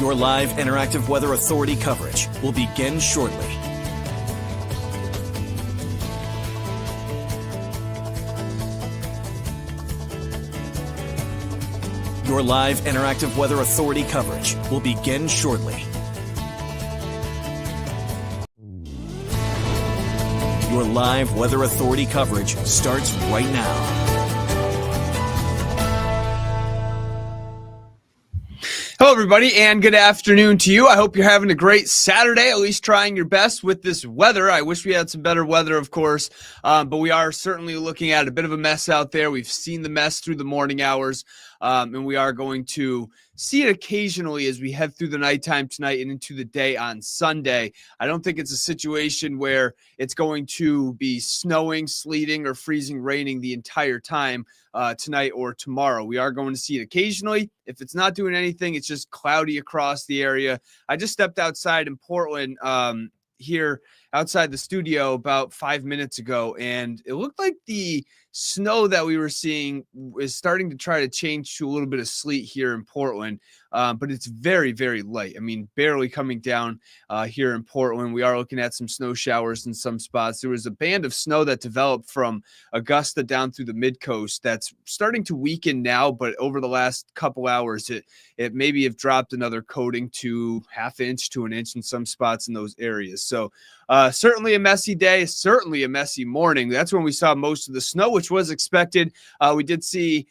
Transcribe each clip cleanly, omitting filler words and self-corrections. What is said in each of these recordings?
Your live interactive Weather Authority coverage will begin shortly. Your live interactive Weather Authority coverage will begin shortly. Your live Weather Authority coverage starts right now. Hello, everybody, and good afternoon to you. I hope you're having a great Saturday, at least trying your best with this weather. I wish we had some better weather, of course, but we are certainly looking at a bit of a mess out there. We've seen the mess through the morning hours, and we are going to see it occasionally as we head through the nighttime tonight and into the day on Sunday. I don't think it's a situation where it's going to be snowing, sleeting, or freezing, raining the entire time tonight or tomorrow. We are going to see it occasionally. If it's not doing anything, it's just cloudy across the area. I just stepped outside in Portland here outside the studio about 5 minutes ago, and it looked like the snow that we were seeing is starting to try to change to a little bit of sleet here in Portland, but it's very, very light. I mean, barely coming down here in Portland. We are looking at some snow showers in some spots. There was a band of snow that developed from Augusta down through the mid-coast that's starting to weaken now, but over the last couple hours, it maybe have dropped another coating to ½ inch to an inch in some spots in those areas. So certainly a messy day, certainly a messy morning. That's when we saw most of the snow, which was expected. We did see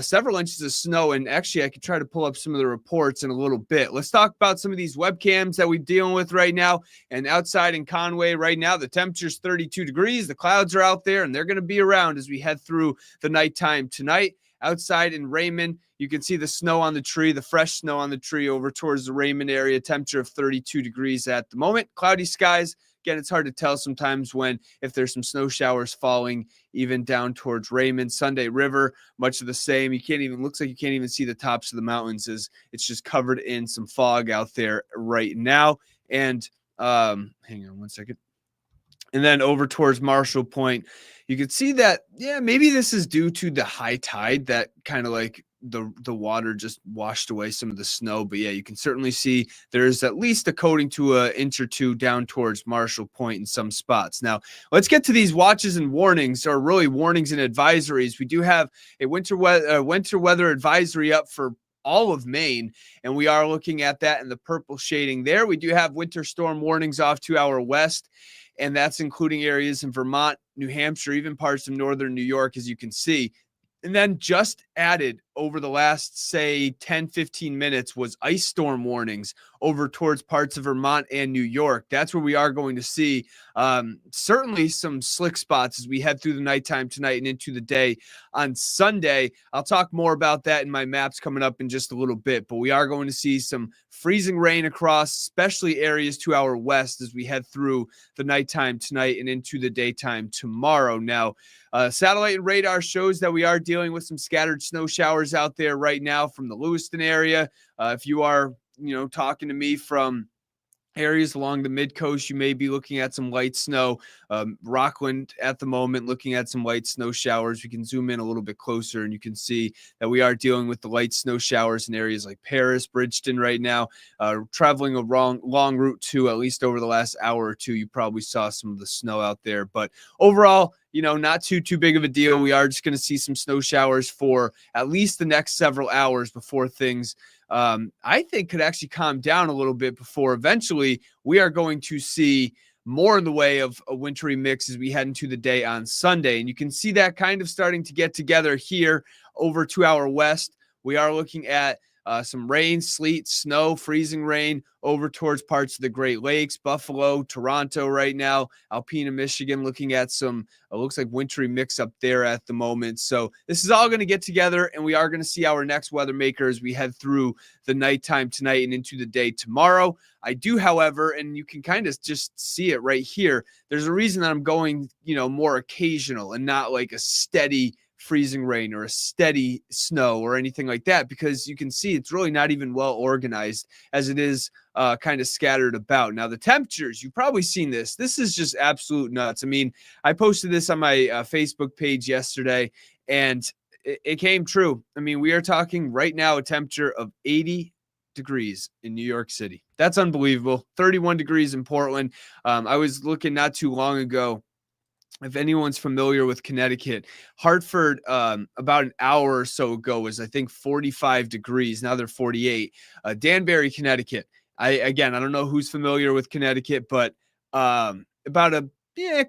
several inches of snow, and actually I could try to pull up some of the reports in a little bit. Let's talk about some of these webcams that we're dealing with right now. And outside in Conway right now, the temperature's 32 degrees. The clouds are out there, and they're going to be around as we head through the nighttime tonight. Outside in Raymond, you can see the snow on the tree, the fresh snow on the tree over towards the Raymond area, temperature of 32 degrees at the moment. Cloudy skies. Again, it's hard to tell sometimes if there's some snow showers falling even down towards Raymond. Sunday River, much of the same. Looks like you can't even see the tops of the mountains as it's just covered in some fog out there right now. And hang on one second. And then over towards Marshall Point, you can see that, yeah, maybe this is due to the high tide that kind of like the water just washed away some of the snow. But yeah, you can certainly see there's at least a coating to an inch or two down towards Marshall Point in some spots. Now, let's get to these watches and warnings, or really warnings and advisories. We do have a winter weather advisory up for all of Maine, and we are looking at that in the purple shading there. We do have winter storm warnings off to our west, and that's including areas in Vermont, New Hampshire, even parts of northern New York, as you can see. And then just added over the last, say, 10, 15 minutes was ice storm warnings over towards parts of Vermont and New York. That's where we are going to see certainly some slick spots as we head through the nighttime tonight and into the day on Sunday. I'll talk more about that in my maps coming up in just a little bit, but we are going to see some freezing rain across, especially areas to our west as we head through the nighttime tonight and into the daytime tomorrow. Now, satellite and radar shows that we are dealing with some scattered snow showers out there right now from the Lewiston area. If you are, talking to me from areas along the mid-coast, you may be looking at some light snow. Rockland at the moment, looking at some light snow showers. We can zoom in a little bit closer, and you can see that we are dealing with the light snow showers in areas like Paris, Bridgeton right now. Traveling a long route too, at least over the last hour or two, you probably saw some of the snow out there. But overall, not too big of a deal. We are just going to see some snow showers for at least the next several hours before things, I think, could actually calm down a little bit before eventually we are going to see more in the way of a wintry mix as we head into the day on Sunday. And you can see that kind of starting to get together here over to our west. We are looking at some rain, sleet, snow, freezing rain over towards parts of the Great Lakes, Buffalo, Toronto right now, Alpena, Michigan, looking at some, looks like wintry mix up there at the moment. So this is all going to get together, and we are going to see our next weather maker as we head through the nighttime tonight and into the day tomorrow. I do, however, and you can kind of just see it right here, there's a reason that I'm going, more occasional and not like a steady freezing rain or a steady snow or anything like that, because you can see it's really not even well organized as it is kind of scattered about. Now, the temperatures, you've probably seen this. This is just absolute nuts. I mean, I posted this on my Facebook page yesterday, and it came true. I mean, we are talking right now a temperature of 80 degrees in New York City. That's unbelievable. 31 degrees in Portland. I was looking not too long ago. If anyone's familiar with Connecticut, Hartford, about an hour or so ago was, I think, 45 degrees. Now they're 48. Danbury, Connecticut. I don't know who's familiar with Connecticut, but about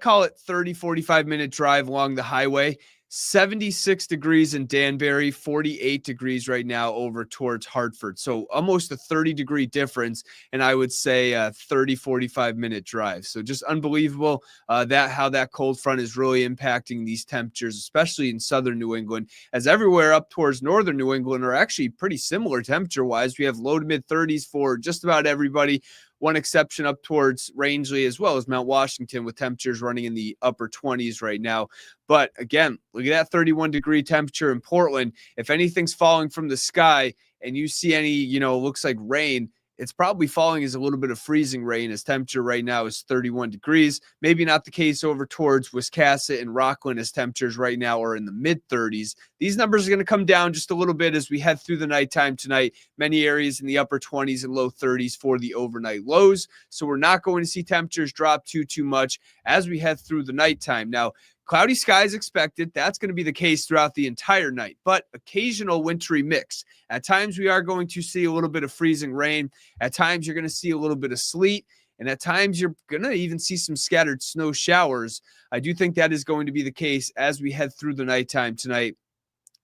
call it 30, 45-minute drive along the highway. 76 degrees in Danbury, 48 degrees right now over towards Hartford. So almost a 30-degree difference, and I would say a 30, 45-minute drive. So just unbelievable how that cold front is really impacting these temperatures, especially in southern New England, as everywhere up towards northern New England are actually pretty similar temperature-wise. We have low to mid-30s for just about everybody. One exception up towards Rangeley as well as Mount Washington, with temperatures running in the upper 20s right now. But again, look at that 31-degree temperature in Portland. If anything's falling from the sky and you see any, looks like rain, it's probably falling as a little bit of freezing rain, as temperature right now is 31 degrees. Maybe not the case over towards Wiscasset and Rockland, as temperatures right now are in the mid-30s. These numbers are going to come down just a little bit as we head through the nighttime tonight. Many areas in the upper 20s and low 30s for the overnight lows. So we're not going to see temperatures drop too much as we head through the nighttime. Now, cloudy skies expected. That's going to be the case throughout the entire night, but occasional wintry mix. At times, we are going to see a little bit of freezing rain. At times, you're going to see a little bit of sleet. And at times, you're going to even see some scattered snow showers. I do think that is going to be the case as we head through the nighttime tonight.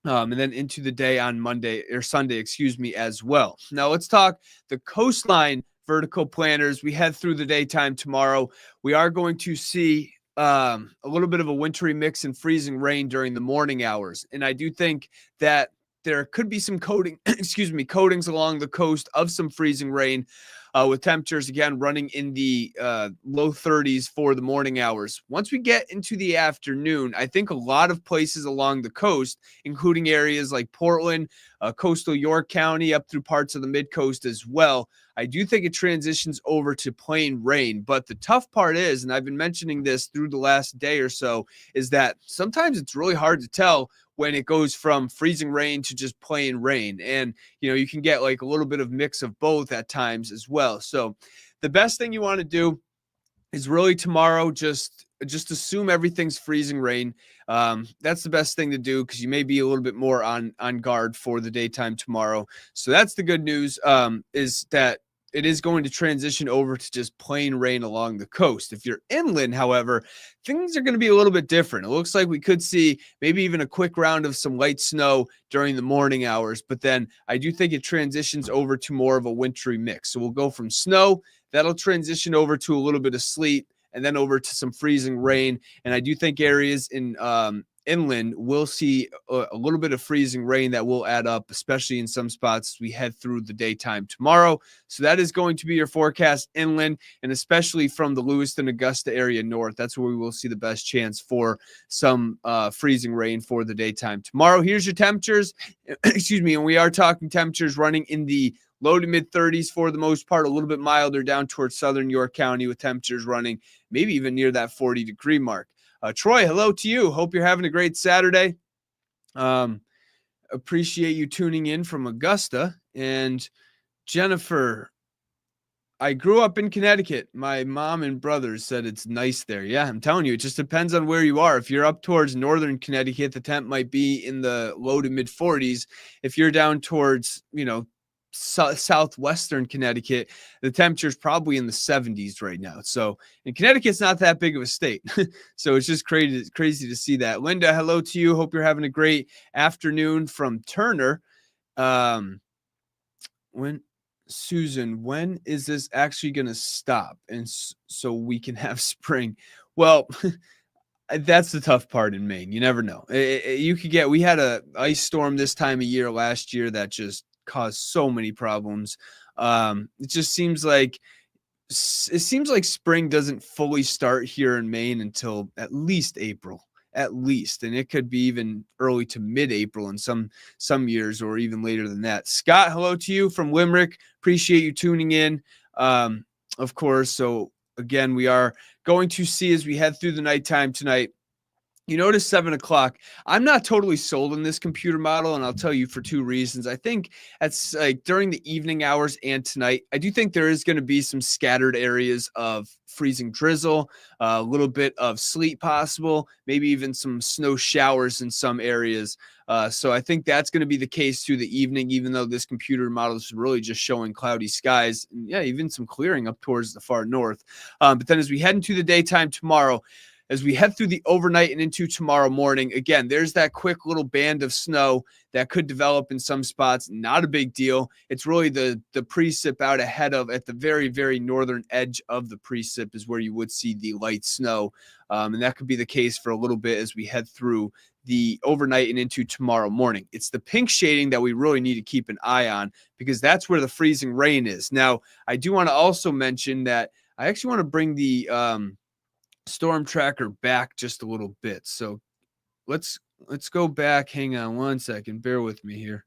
And then into the day on Sunday, as well. Now let's talk the coastline vertical planners. We head through the daytime tomorrow. We are going to see a little bit of a wintry mix and freezing rain during the morning hours. And I do think that there could be some coatings along the coast of some freezing rain, with temperatures again running in the low 30s for the morning hours. Once we get into the afternoon, I think a lot of places along the coast, including areas like Portland, coastal York County, up through parts of the mid-coast as well, I do think it transitions over to plain rain. But the tough part is, and I've been mentioning this through the last day or so, is that sometimes it's really hard to tell when it goes from freezing rain to just plain rain. And, you can get like a little bit of mix of both at times as well. So the best thing you want to do is really tomorrow, just assume everything's freezing rain. That's the best thing to do, because you may be a little bit more on guard for the daytime tomorrow. So that's the good news, is that it is going to transition over to just plain rain along the coast. If you're inland, however, things are going to be a little bit different. It looks like we could see maybe even a quick round of some light snow during the morning hours, but then I do think it transitions over to more of a wintry mix. So we'll go from snow, that'll transition over to a little bit of sleet, and then over to some freezing rain. And I do think areas in inland will see a little bit of freezing rain that will add up, especially in some spots as we head through the daytime tomorrow. So that is going to be your forecast inland, and especially from the Lewiston, Augusta area north. That's where we will see the best chance for some freezing rain for the daytime tomorrow. Here's your temperatures. And we are talking temperatures running in the low to mid 30s for the most part, a little bit milder down towards southern York County, with temperatures running maybe even near that 40-degree mark. Troy, hello to you. Hope you're having a great Saturday. Appreciate you tuning in from Augusta. And Jennifer, I grew up in Connecticut. My mom and brothers said it's nice there. Yeah, I'm telling you, it just depends on where you are. If you're up towards northern Connecticut, the temp might be in the low to mid 40s. If you're down towards, southwestern Connecticut, the temperature is probably in the 70s right now. So, and Connecticut's not that big of a state. So it's just crazy to see that. Linda, hello to you. Hope you're having a great afternoon from Turner. Susan, when is this actually going to stop? And so we can have spring? Well, that's the tough part in Maine. You never know. We had a ice storm this time of year last year that just caused so many problems. It just seems like spring doesn't fully start here in Maine until at least April, and it could be even early to mid-April in some years, or even later than that. Scott, hello to you from Limerick. Appreciate you tuning in, of course. So again, we are going to see, as we head through the nighttime tonight, You notice 7 o'clock. I'm not totally sold on this computer model, and I'll tell you for two reasons. I think that's like during the evening hours and tonight, I do think there is going to be some scattered areas of freezing drizzle, a little bit of sleet possible, maybe even some snow showers in some areas. So I think that's going to be the case through the evening, even though this computer model is really just showing cloudy skies and yeah, even some clearing up towards the far north. But then as we head into the daytime tomorrow, as we head through the overnight and into tomorrow morning, again, there's that quick little band of snow that could develop in some spots. Not a big deal. It's really the precip out ahead of at the very, very northern edge of the precip is where you would see the light snow. And that could be the case for a little bit as we head through the overnight and into tomorrow morning. It's the pink shading that we really need to keep an eye on because that's where the freezing rain is. Now, I do want to also mention that I actually want to bring the storm tracker back just a little bit. So let's go back. Hang on one second. Bear with me here.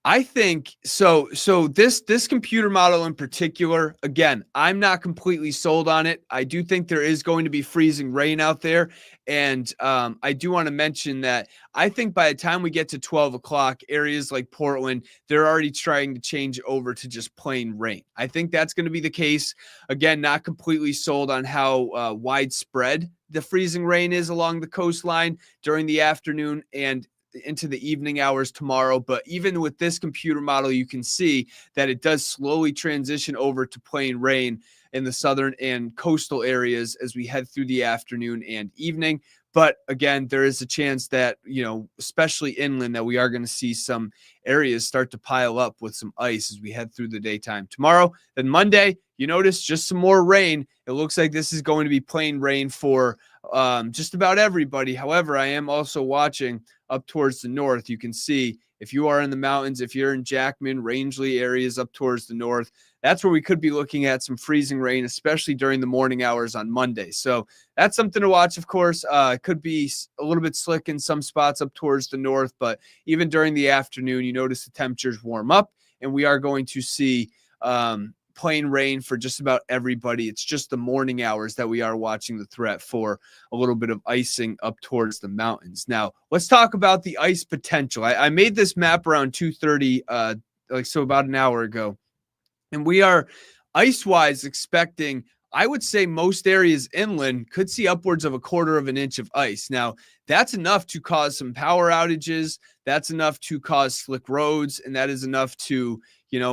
I think so. So this computer model in particular, again, I'm not completely sold on it. I do think there is going to be freezing rain out there, and I do want to mention that I think by the time we get to 12 o'clock, areas like Portland, they're already trying to change over to just plain rain. I think that's going to be the case. Again, not completely sold on how widespread the freezing rain is along the coastline during the afternoon and into the evening hours tomorrow. But even with this computer model, you can see that it does slowly transition over to plain rain in the southern and coastal areas as we head through the afternoon and evening. But again, there is a chance that, especially inland, that we are going to see some areas start to pile up with some ice as we head through the daytime tomorrow. Then Monday, you notice just some more rain. It looks like this is going to be plain rain for just about everybody. However, I am also watching up towards the north. You can see if you are in the mountains, if you're in Jackman, Rangeley areas up towards the north, that's where we could be looking at some freezing rain, especially during the morning hours on Monday. So that's something to watch, of course. It could be a little bit slick in some spots up towards the north, but even during the afternoon, you notice the temperatures warm up, and we are going to see plain rain for just about everybody. It's just the morning hours that we are watching the threat for a little bit of icing up towards the mountains. Now, let's talk about the ice potential. I made this map around 2:30, about an hour ago, and we are ice-wise expecting, I would say most areas inland could see upwards of a quarter of an inch of ice. Now, that's enough to cause some power outages. That's enough to cause slick roads, and that is enough to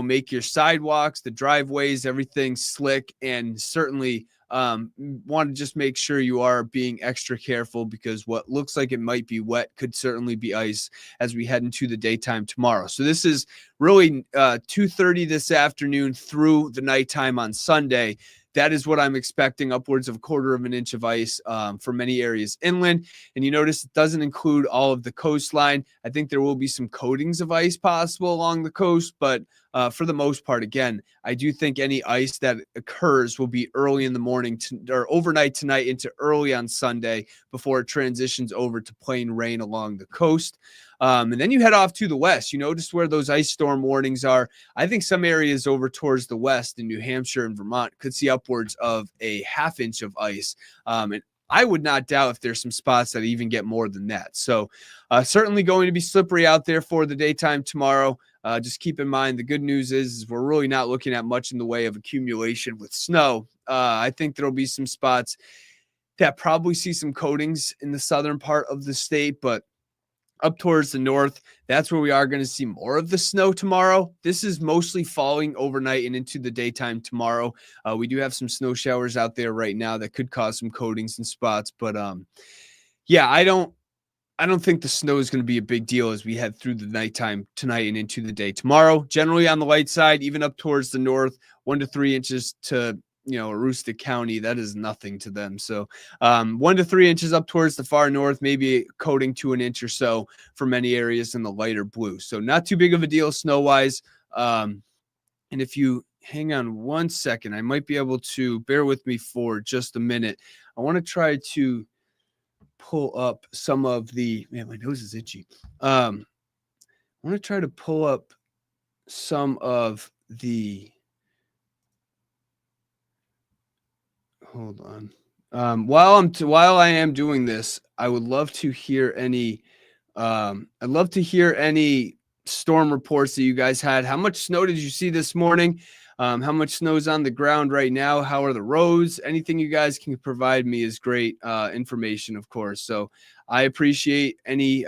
make your sidewalks, the driveways, everything slick, and certainly want to just make sure you are being extra careful because what looks like it might be wet could certainly be ice as we head into the daytime tomorrow. So this is really 2:30 this afternoon through the nighttime on Sunday. That is what I'm expecting, upwards of a quarter of an inch of ice for many areas inland. And you notice it doesn't include all of the coastline. I think there will be some coatings of ice possible along the coast, but for the most part, again, I do think any ice that occurs will be early in the morning or overnight tonight into early on Sunday before it transitions over to plain rain along the coast. And then you head off to the west. You notice where those ice storm warnings are. I think some areas over towards the west in New Hampshire and Vermont could see upwards of a half inch of ice. And I would not doubt if there's some spots that even get more than that. So certainly going to be slippery out there for the daytime tomorrow. Just keep in mind, the good news is we're really not looking at much in the way of accumulation with snow. I think there'll be some spots that probably see some coatings in the southern part of the state, but up towards the north, that's where we are going to see more of the snow tomorrow. This is mostly falling overnight and into the daytime tomorrow. We do have some snow showers out there right now that could cause some coatings in spots, but yeah, I don't think the snow is going to be a big deal as we head through the nighttime tonight and into the day tomorrow. Generally on the light side, even up towards the north, 1 to 3 inches to Aroostook County, that is nothing to them. So 1 to 3 inches up towards the far north, maybe coating to an inch or so for many areas in the lighter blue. So not too big of a deal snow-wise. And if you hang on one second, I might be able to bear with me for just a minute. I want to try to pull up some of the, man, my nose is itchy. I want to try to pull up some of the, hold on. While I am doing this, I would love to hear any. I'd love to hear any storm reports that you guys had. How much snow did you see this morning? How much snow's on the ground right now? How are the roads? Anything you guys can provide me is great information, of course. So I appreciate any.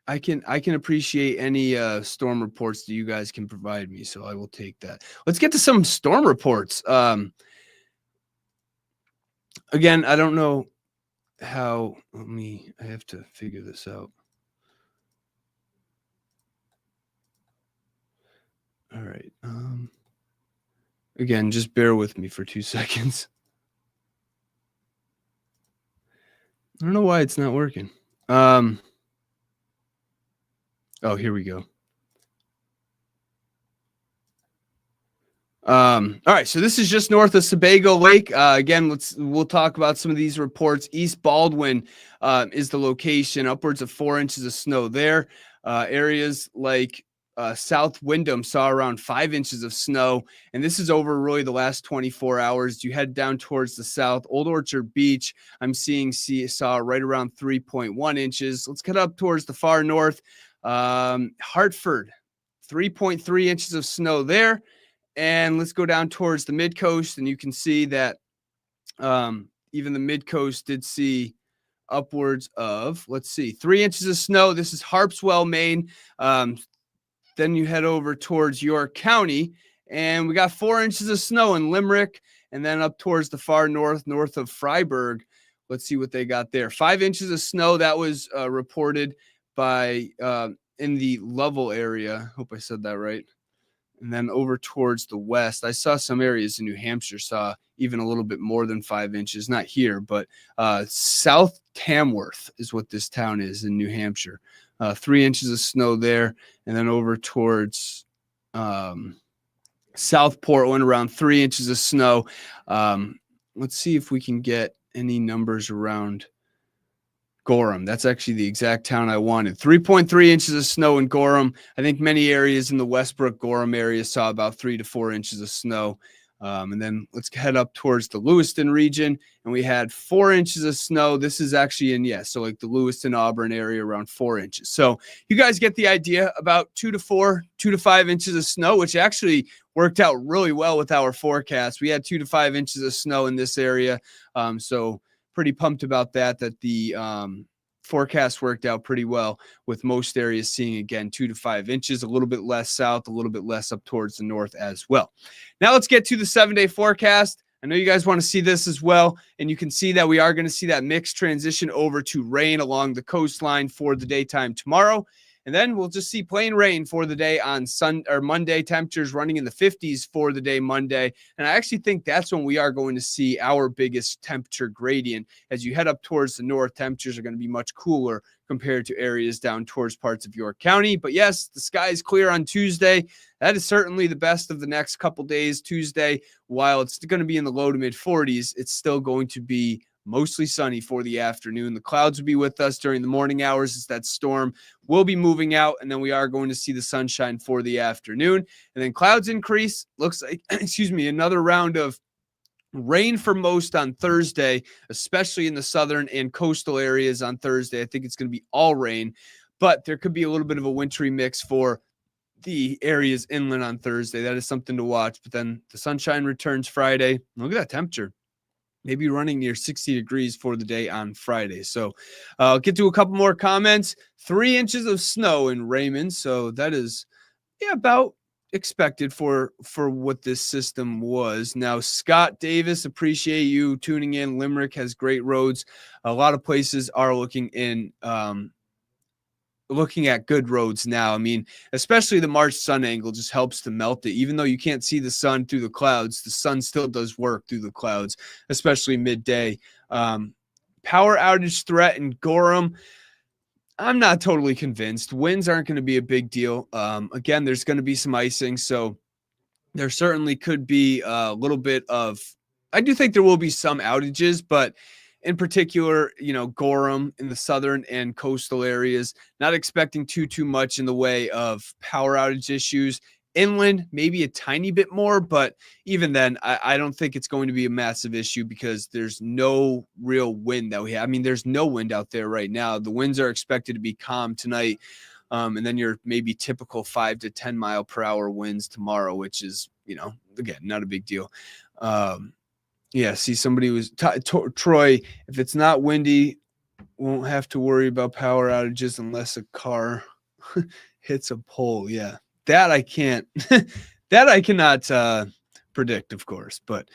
I can appreciate any storm reports that you guys can provide me. So I will take that. Let's get to some storm reports. Again, I don't know how. I have to figure this out. All right. Again, just bear with me for 2 seconds. I don't know why it's not working. Oh, here we go. All right, so this is just north of Sebago Lake. Again, we'll talk about some of these reports. East Baldwin is the location, upwards of 4 inches of snow there. Areas like South Windham saw around 5 inches of snow, and this is over really the last 24 hours. You head down towards the south, Old Orchard Beach, saw right around 3.1 inches. Let's get up towards the far north. Hartford, 3.3 inches of snow there. And let's go down towards the mid coast, and you can see that even the mid coast did see upwards of, 3 inches of snow. This is Harpswell, Maine. Then you head over towards York County, and we got 4 inches of snow in Limerick, and then up towards the far north of Freiburg. Let's see what they got there. 5 inches of snow that was reported by in the Lovell area. Hope I said that right. And then over towards the west, I saw some areas in New Hampshire saw even a little bit more than 5 inches. Not here, but South Tamworth is what this town is in New Hampshire. 3 inches of snow there. And then over towards South Portland, around 3 inches of snow. Let's see if we can get any numbers around Gorham. That's actually the exact town I wanted. 3.3 inches of snow in Gorham. I think many areas in the Westbrook Gorham area saw about 3 to 4 inches of snow. And then let's head up towards the Lewiston region, and we had 4 inches of snow. This is actually so like the Lewiston Auburn area, around 4 inches. So you guys get the idea, about 2 to 5 inches of snow, which actually worked out really well with our forecast. We had 2 to 5 inches of snow in this area. So pretty pumped about that the forecast worked out pretty well, with most areas seeing, again, 2 to 5 inches, a little bit less south, a little bit less up towards the north as well. Now let's get to the 7-day forecast. I know you guys want to see this as well, and you can see that we are going to see that mixed transition over to rain along the coastline for the daytime tomorrow. And then we'll just see plain rain for the day on Monday. Temperatures running in the 50s for the day Monday. And I actually think that's when we are going to see our biggest temperature gradient. As you head up towards the north, temperatures are going to be much cooler compared to areas down towards parts of York County. But yes, the sky is clear on Tuesday. That is certainly the best of the next couple days. Tuesday, while it's going to be in the low to mid 40s, it's still going to be mostly sunny for the afternoon. The clouds will be with us during the morning hours as that storm will be moving out, and then we are going to see the sunshine for the afternoon. And then clouds increase. Looks like, another round of rain for most on Thursday, especially in the southern and coastal areas on Thursday. I think it's going to be all rain, but there could be a little bit of a wintry mix for the areas inland on Thursday. That is something to watch. But then the sunshine returns Friday. Look at that temperature. Maybe running near 60 degrees for the day on Friday. So I'll get to a couple more comments. 3 inches of snow in Raymond. So that is about expected for what this system was. Now, Scott Davis, appreciate you tuning in. Limerick has great roads. A lot of places are looking at good roads now. I mean, especially the March sun angle just helps to melt it. Even though you can't see the sun through the clouds, the sun still does work through the clouds, especially midday. Power outage threat in Gorham. I'm not totally convinced. Winds aren't going to be a big deal. Again, there's going to be some icing, so there certainly could be a little bit of, I do think there will be some outages, but in particular, Gorham in the southern and coastal areas, not expecting too much in the way of power outage issues. Inland, maybe a tiny bit more, but even then, I don't think it's going to be a massive issue because there's no real wind that we have. I mean, there's no wind out there right now. The winds are expected to be calm tonight, and then your maybe typical 5 to 10 mile per hour winds tomorrow, which is, again, not a big deal. Yeah, see, somebody was Troy. If it's not windy, won't have to worry about power outages unless a car hits a pole. Yeah, that I can't. That I cannot predict, of course, but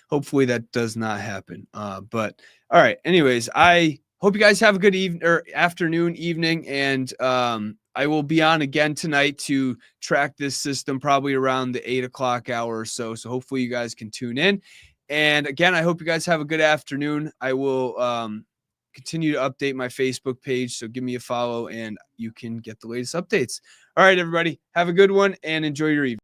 hopefully that does not happen. But all right. Anyways, I hope you guys have a good afternoon, evening, and I will be on again tonight to track this system probably around the 8 o'clock hour or so. So hopefully you guys can tune in. And again, I hope you guys have a good afternoon. I will continue to update my Facebook page. So give me a follow and you can get the latest updates. All right, everybody, have a good one and enjoy your evening.